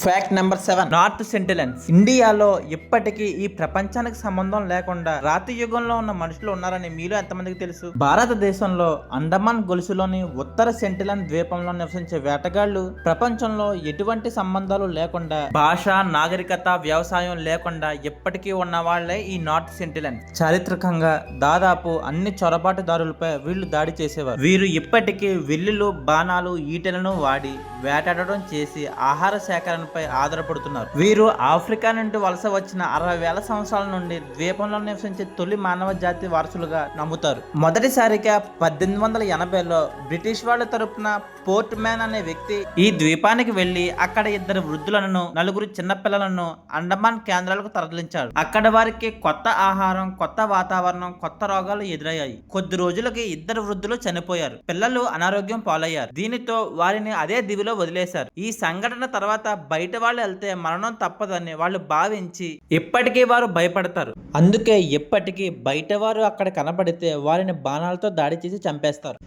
Fact number 7, north sentinels. ఇండియాలో ఇప్పటికీ ఈ ప్రపంచానికి సంబంధం లేకుండా రాతి యుగంలో ఉన్న మనుషులు ఉన్నారని మీలో ఎంతమందికి తెలుసు? భారతదేశంలో అండమాన్ గొలుసులోని ఉత్తర సెంటినెల్ ద్వీపంలో నివసించే వేటగాళ్లు ప్రపంచంలో ఎటువంటి సంబంధాలు లేకుండా, భాష, నాగరికత, వ్యవసాయం లేకుండా ఇప్పటికీ ఉన్న వాళ్లే ఈ నార్త్ సెంటినెల్. చారిత్రకంగా దాదాపు అన్ని చొరబాటుదారులపై వీళ్ళు దాడి చేసేవారు. వీరు ఇప్పటికీ విల్లులు, బాణాలు, ఈటెలను వాడి వేటాడడం చేసి ఆహార సేకరణపై ఆధారపడుతున్నారు. వీరు ఆఫ్రికా నుండి వలస వచ్చిన 60,000 సంవత్సరాల నుండి ద్వీపంలో నివసించే తొలి మానవ జాతి వారసులుగా నమ్ముతారు. మొదటిసారిగా 1880లో బ్రిటిష్ వాళ్ళ తరపున పోర్ట్ మ్యాన్ అనే వ్యక్తి ఈ ద్వీపానికి వెళ్లి అక్కడ 2 వృద్ధులను, 4 చిన్నపిల్లలను అండమాన్ కేంద్రాలకు తరలించాడు. అక్కడ వారికి కొత్త ఆహారం, కొత్త వాతావరణం, కొత్త రోగాలు ఎదురయ్యాయి. కొద్ది రోజులకి 2 వృద్ధులు చనిపోయారు. పిల్లలు అనారోగ్యం పాలయ్యారు. దీనితో వారిని అదే దివిలో వదిలేశారు. ఈ సంఘటన తర్వాత బయట వాళ్ళు వెళ్తే మరణం తప్పదని వాళ్ళు భావించి ఇప్పటికీ వారు భయపడతారు. అందుకే ఇప్పటికీ బయట వారు అక్కడ కనబడితే వారిని బాణాలతో దాడి చేసి చంపేస్తారు.